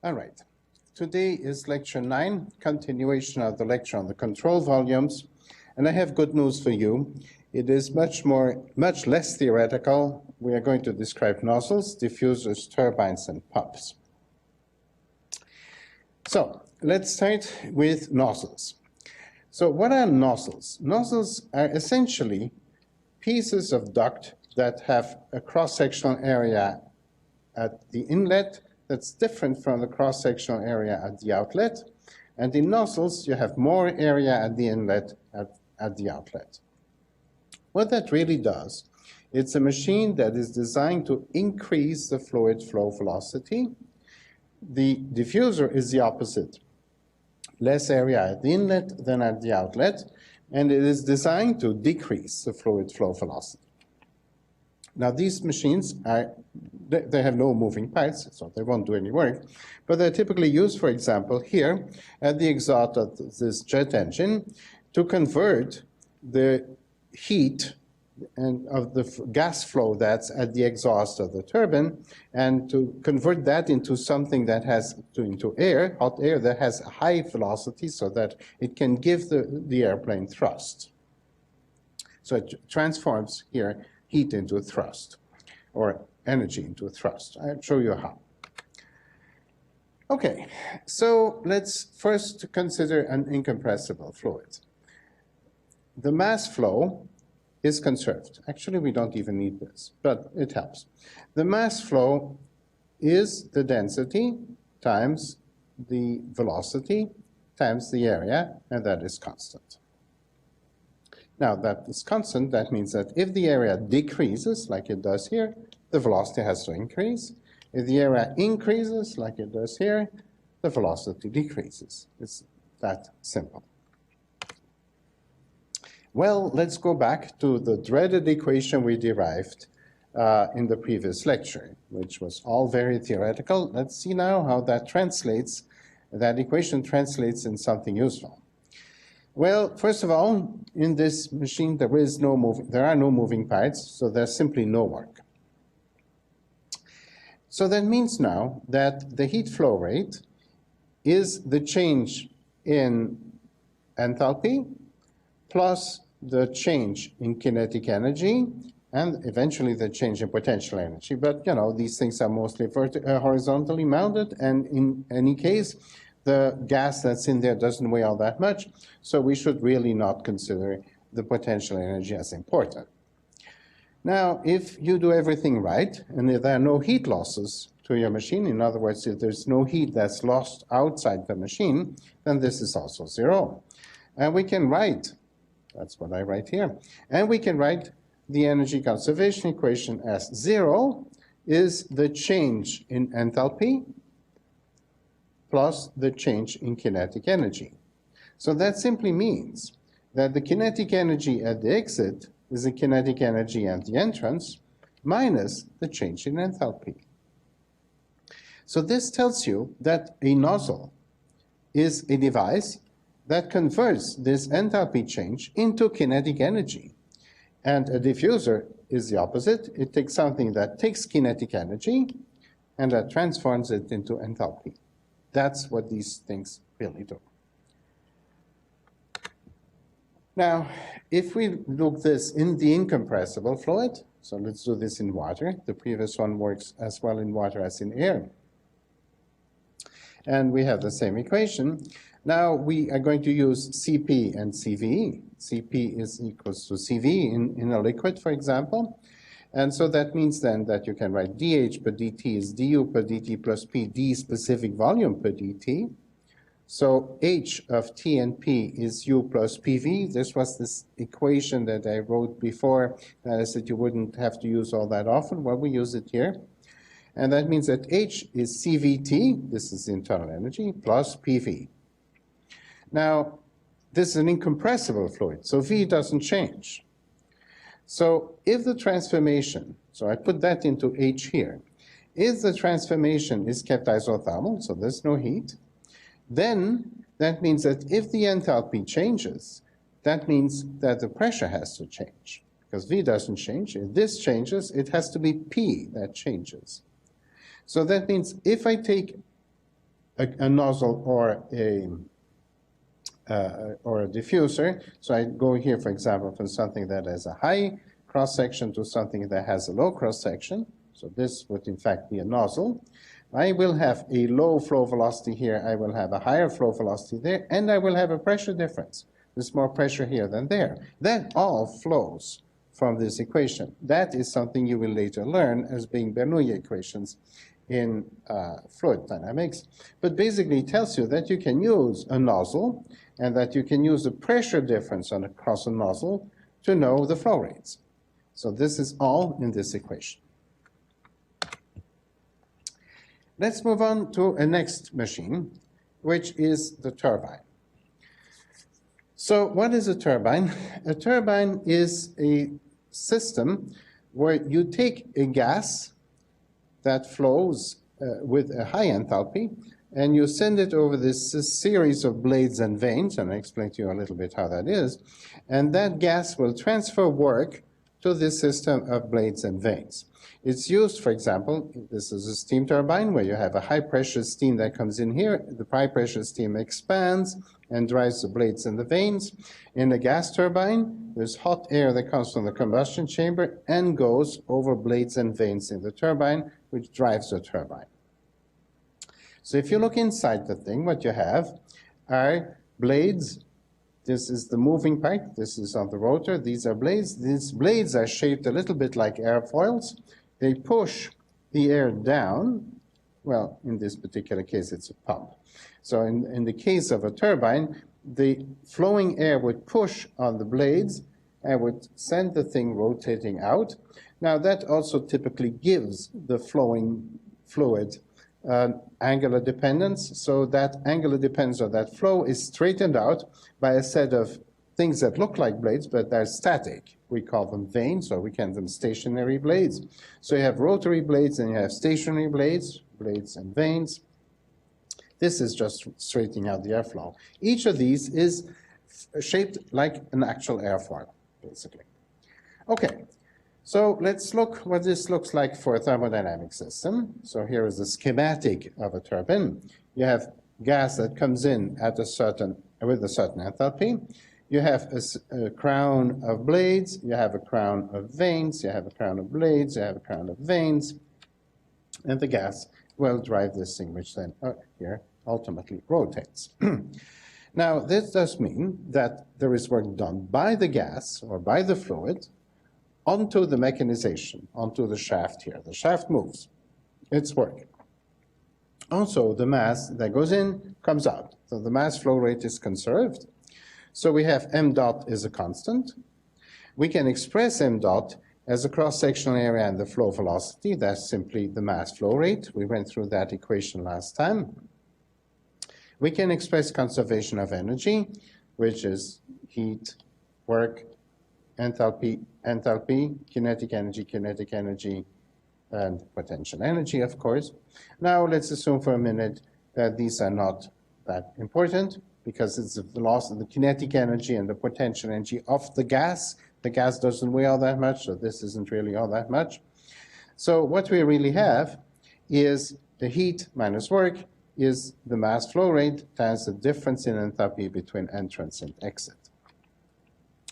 All right. Today is lecture 9, continuation of the lecture on the control volumes. And I have good news for you. It is much less theoretical. We are going to describe nozzles, diffusers, turbines, and pumps. So let's start with nozzles. So what are nozzles? Nozzles are essentially pieces of duct that have a cross-sectional area at the inlet that's different from the cross-sectional area at the outlet. And in nozzles, you have more area at the inlet at the outlet. What that really does, it's a machine that is designed to increase the fluid flow velocity. The diffuser is the opposite. Less area at the inlet than at the outlet, and it is designed to decrease the fluid flow velocity. Now, these machines they have no moving parts, so they won't do any work, but they're typically used, for example, here at the exhaust of this jet engine to convert the heat and of the gas flow that's at the exhaust of the turbine, and to convert that into something that has into air, hot air that has a high velocity, so that it can give the airplane thrust. So it transforms here heat into thrust, or energy into thrust. I'll show you how. Okay, so let's first consider an incompressible fluid. The mass flow is conserved. Actually, we don't even need this, but it helps. The mass flow is the density times the velocity times the area, and that is constant. Now, that is constant. That means that if the area decreases, like it does here, the velocity has to increase. If the area increases, like it does here, the velocity decreases. It's that simple. Well, let's go back to the dreaded equation we derived in the previous lecture, which was all very theoretical. Let's see now how that translates, that equation translates in something useful. Well, first of all, in this machine, there are no moving parts, so there's simply no work. So that means now that the heat flow rate is the change in enthalpy plus the change in kinetic energy and eventually the change in potential energy. But, you know, these things are mostly horizontally mounted, and in any case, the gas that's in there doesn't weigh all that much, so we should really not consider the potential energy as important. Now, if you do everything right, and if there are no heat losses to your machine, in other words, if there's no heat that's lost outside the machine, then this is also zero. And we can write, that's what I write here, and we can write the energy conservation equation as zero is the change in enthalpy plus the change in kinetic energy. So that simply means that the kinetic energy at the exit is the kinetic energy at the entrance minus the change in enthalpy. So this tells you that a nozzle is a device that converts this enthalpy change into kinetic energy. And a diffuser is the opposite. It takes something that takes kinetic energy and that transforms it into enthalpy. That's what these things really do. Now, if we look this in the incompressible fluid, so let's do this in water. The previous one works as well in water as in air. And we have the same equation. Now we are going to use Cp and Cv. Cp is equals to Cv in a liquid, for example. And so that means then that you can write dH per dt is du per dt plus p, d specific volume per dt. So h of T and P is u plus PV. This was this equation that I wrote before that I said you wouldn't have to use all that often. Well, we use it here. And that means that h is CVT, this is the internal energy, plus PV. Now, this is an incompressible fluid, so V doesn't change. So if the transformation, so I put that into H here, if the transformation is kept isothermal, so there's no heat, then that means that if the enthalpy changes, that means that the pressure has to change, because V doesn't change. If this changes, it has to be P that changes. So that means if I take a nozzle or a diffuser. So I go here, for example, from something that has a high cross-section to something that has a low cross-section. So this would in fact be a nozzle. I will have a low flow velocity here, I will have a higher flow velocity there, and I will have a pressure difference. There's more pressure here than there. That all flows from this equation. That is something you will later learn as being Bernoulli equations in fluid dynamics. But basically it tells you that you can use a nozzle and that you can use the pressure difference across a nozzle to know the flow rates. So this is all in this equation. Let's move on to a next machine, which is the turbine. So what is a turbine? A turbine is a system where you take a gas that flows with a high enthalpy, and you send it over this series of blades and vanes, and I'll explain to you a little bit how that is, and that gas will transfer work to this system of blades and vanes. It's used, for example, this is a steam turbine where you have a high-pressure steam that comes in here. The high-pressure steam expands and drives the blades and the vanes. In a gas turbine, there's hot air that comes from the combustion chamber and goes over blades and vanes in the turbine, which drives the turbine. So if you look inside the thing, what you have are blades. This is the moving part. This is on the rotor. These are blades. These blades are shaped a little bit like airfoils. They push the air down. Well, in this particular case, it's a pump. So in the case of a turbine, the flowing air would push on the blades and would send the thing rotating out. Now, that also typically gives the flowing fluid angular dependence. So that angular dependence of that flow is straightened out by a set of things that look like blades, but they're static. We call them vanes, or we call them stationary blades. So you have rotary blades and you have stationary blades, blades and vanes. This is just straightening out the airflow. Each of these is shaped like an actual airfoil, basically. Okay, so let's look what this looks like for a thermodynamic system. So here is a schematic of a turbine. You have gas that comes in at with a certain enthalpy. You have a crown of blades, you have a crown of vanes, you have a crown of blades, you have a crown of vanes, and the gas will drive this thing, which then here ultimately rotates. Now, this does mean that there is work done by the gas or by the fluid onto the mechanization, onto the shaft here. The shaft moves. It's work. Also, the mass that goes in comes out. So the mass flow rate is conserved. So we have m dot is a constant. We can express m dot as a cross-sectional area and the flow velocity. That's simply the mass flow rate. We went through that equation last time. We can express conservation of energy, which is heat, work, enthalpy, kinetic energy, and potential energy, of course. Now let's assume for a minute that these are not that important, because it's the loss of the kinetic energy and the potential energy of the gas. The gas doesn't weigh all that much, so this isn't really all that much. So what we really have is the heat minus work is the mass flow rate times the difference in enthalpy between entrance and exit.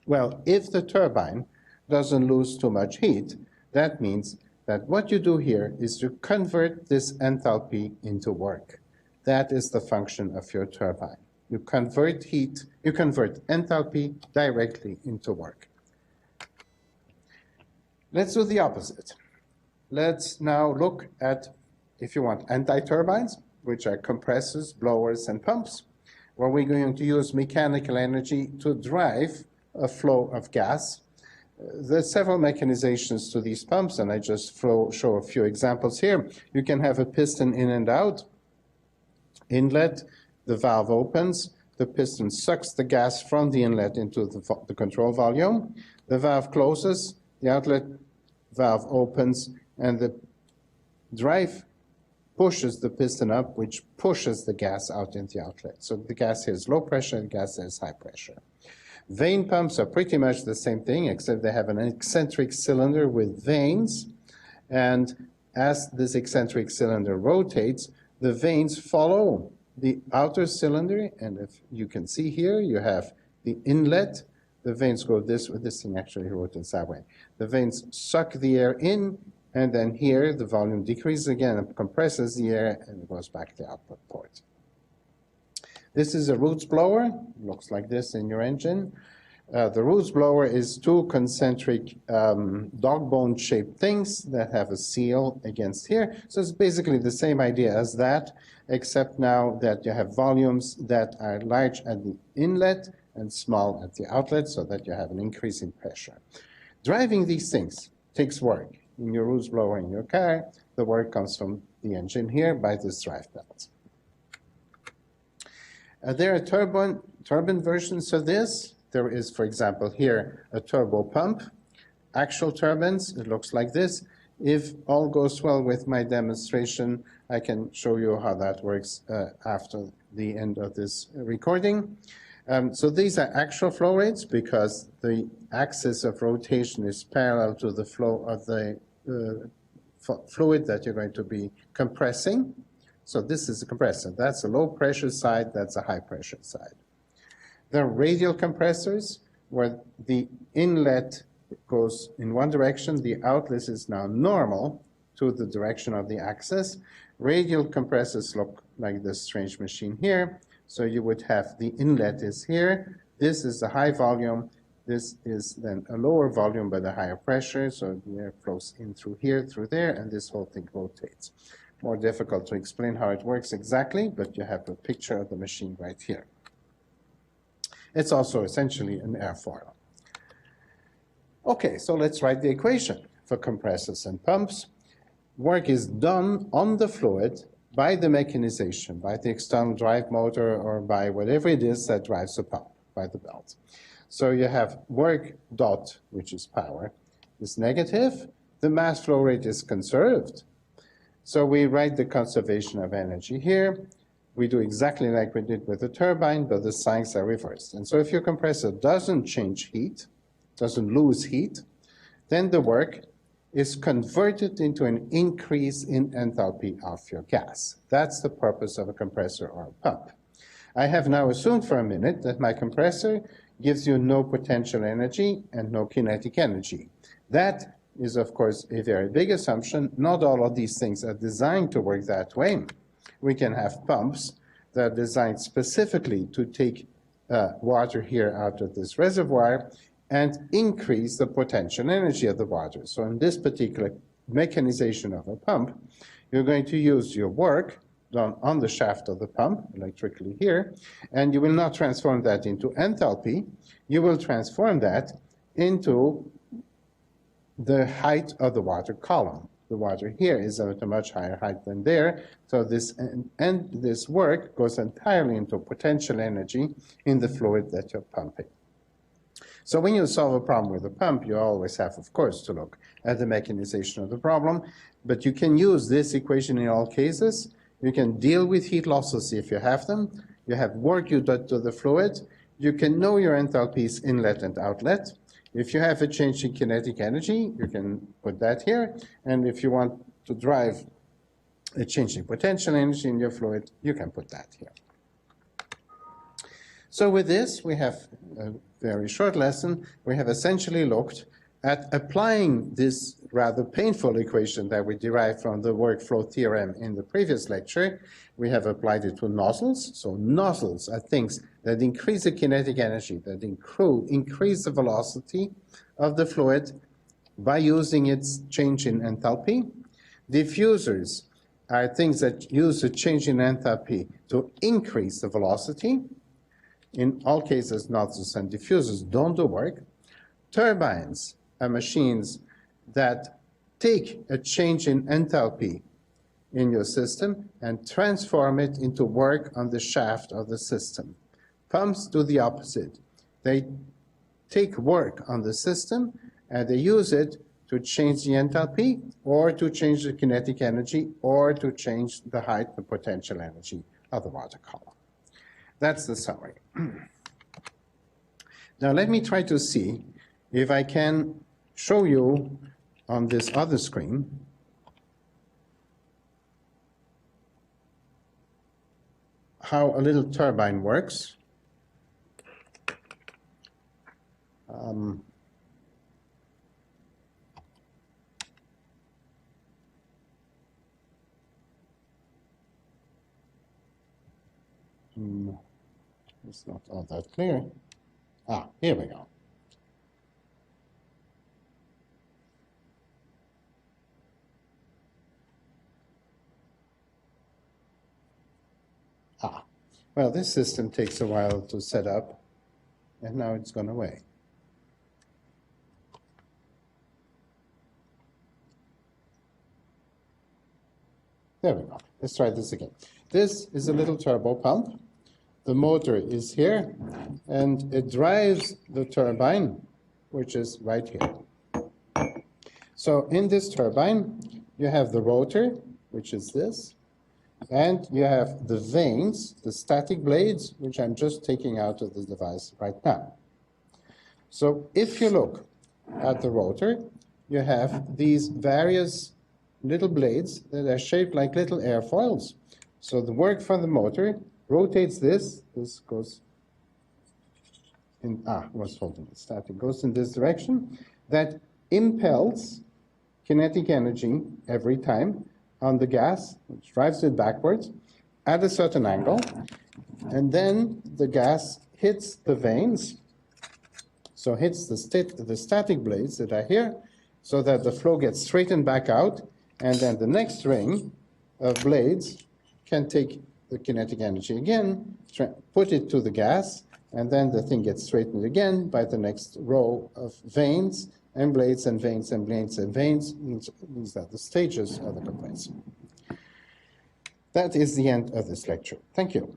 Well, if the turbine doesn't lose too much heat, that means that what you do here is you convert this enthalpy into work. That is the function of your turbine. You convert heat, you convert enthalpy directly into work. Let's do the opposite. Let's now look at, if you want, anti-turbines, which are compressors, blowers, and pumps, where we're going to use mechanical energy to drive a flow of gas. There's several mechanizations to these pumps, and I just show a few examples here. You can have a piston in and out. Inlet, the valve opens, the piston sucks the gas from the inlet into the control volume. The valve closes, the outlet valve opens, and the drive pushes the piston up, which pushes the gas out in the outlet. So the gas here is low pressure, the gas here is high pressure. Vane pumps are pretty much the same thing, except they have an eccentric cylinder with vanes. And as this eccentric cylinder rotates, the veins follow the outer cylinder, and if you can see here, you have the inlet. The veins go this way. This thing actually rotates that way. The veins suck the air in, and then here the volume decreases again and compresses the air, and it goes back to the output port. This is a roots blower. It looks like this in your engine. The roots blower is two concentric dog bone shaped things that have a seal against here. So it's basically the same idea as that, except now that you have volumes that are large at the inlet and small at the outlet, so that you have an increase in pressure. Driving these things takes work. In your roots blower in your car, the work comes from the engine here by this drive belt. There are turbine versions of this. There is, for example, here a turbo pump. Actual turbines, it looks like this. If all goes well with my demonstration, I can show you how that works after the end of this recording. So these are actual flow rates because the axis of rotation is parallel to the flow of the fluid that you're going to be compressing. So this is a compressor. That's a low pressure side, that's a high pressure side. There are radial compressors where the inlet goes in one direction, the outlet is now normal to the direction of the axis. Radial compressors look like this strange machine here. So you would have the inlet is here. This is the high volume. This is then a lower volume but a higher pressure. So the air flows in through here, through there, and this whole thing rotates. More difficult to explain how it works exactly, but you have a picture of the machine right here. It's also essentially an airfoil. Okay, so let's write the equation for compressors and pumps. Work is done on the fluid by the mechanization, by the external drive motor, or by whatever it is that drives the pump, by the belt. So you have work dot, which is power, is negative. The mass flow rate is conserved. So we write the conservation of energy here. We do exactly like we did with the turbine, but the signs are reversed. And so if your compressor doesn't change heat, doesn't lose heat, then the work is converted into an increase in enthalpy of your gas. That's the purpose of a compressor or a pump. I have now assumed for a minute that my compressor gives you no potential energy and no kinetic energy. That is, of course, a very big assumption. Not all of these things are designed to work that way. We can have pumps that are designed specifically to take water here out of this reservoir and increase the potential energy of the water. So in this particular mechanization of a pump, you're going to use your work done on the shaft of the pump, electrically here, and you will not transform that into enthalpy. You will transform that into the height of the water column. The water here is at a much higher height than there, so this work goes entirely into potential energy in the fluid that you're pumping. So when you solve a problem with a pump, you always have, of course, to look at the mechanization of the problem, but you can use this equation in all cases. You can deal with heat losses if you have them. You have work you do to the fluid. You can know your enthalpies inlet and outlet. If you have a change in kinetic energy, you can put that here. And if you want to drive a change in potential energy in your fluid, you can put that here. So with this, we have a very short lesson. We have essentially looked at applying this rather painful equation that we derived from the workflow theorem in the previous lecture. We have applied it to nozzles. So nozzles are things that increase the kinetic energy, that increase the velocity of the fluid by using its change in enthalpy. Diffusers are things that use the change in enthalpy to increase the velocity. In all cases, nozzles and diffusers don't do work. Turbines are machines that take a change in enthalpy in your system and transform it into work on the shaft of the system. Pumps do the opposite. They take work on the system and they use it to change the enthalpy or to change the kinetic energy or to change the height, the potential energy of the water column. That's the summary. Now let me try to see if I can show you on this other screen how a little turbine works. It's not all that clear. Here we go. Well, this system takes a while to set up, and now it's gone away. There we go. Let's try this again. This is a little turbo pump. The motor is here, and it drives the turbine, which is right here. So in this turbine, you have the rotor, which is this, and you have the vanes, the static blades, which I'm just taking out of the device right now. So if you look at the rotor, you have these various little blades that are shaped like little airfoils. So the work from the motor rotates this goes in, was holding it static, goes in this direction, that impels kinetic energy every time on the gas, which drives it backwards at a certain angle, and then the gas hits the vanes, so hits the static blades that are here, so that the flow gets straightened back out, and then the next ring of blades can take the kinetic energy again, put it to the gas, and then the thing gets straightened again by the next row of vanes and blades and vanes and blades and vanes. These are the stages of the conveyance. That is the end of this lecture. Thank you.